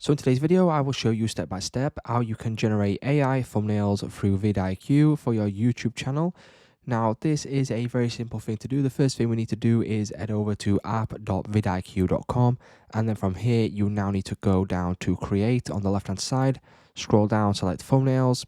So in today's video, I will show you step by step how you can generate AI thumbnails through VidiQ for your YouTube channel. Now, this is a very simple thing to do. The first thing we need to do is head over to app.vidiq.com, and then from here, you now need to go down to create on the left-hand side, scroll down, select thumbnails,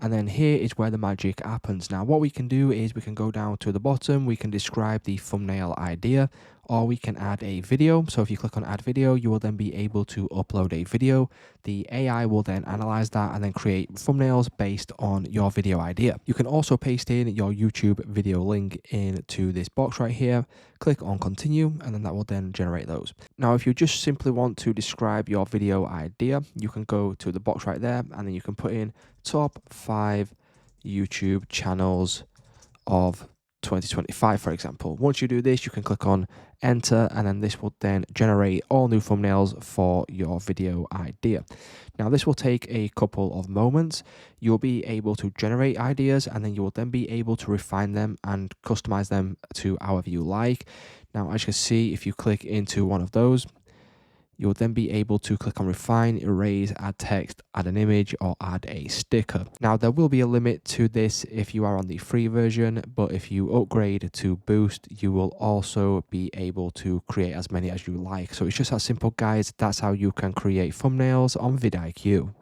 and then here is where the magic happens. Now, what we can do is we can go down to the bottom, we can describe the thumbnail idea, or we can add a video. So if you click on add video, you will then be able to upload a video. The AI will then analyze that and then create thumbnails based on your video idea. You can also paste in your YouTube video link into this box right here, click on continue, and then that will then generate those. Now, if you just simply want to describe your video idea, you can go to the box right there, and then you can put in top 5 YouTube channels of 2025, for example. Once you do this, you can click on enter, and then this will then generate all new thumbnails for your video idea. Now, this will take a couple of moments. You'll be able to generate ideas, and then you will then be able to refine them and customize them to however you like. Now, as you can see, if you click into one of those, you'll then be able to click on refine, erase, add text, add an image, or add a sticker. Now, there will be a limit to this if you are on the free version, but if you upgrade to boost, you will also be able to create as many as you like. So it's just that simple, guys. That's how you can create thumbnails on VidiQ.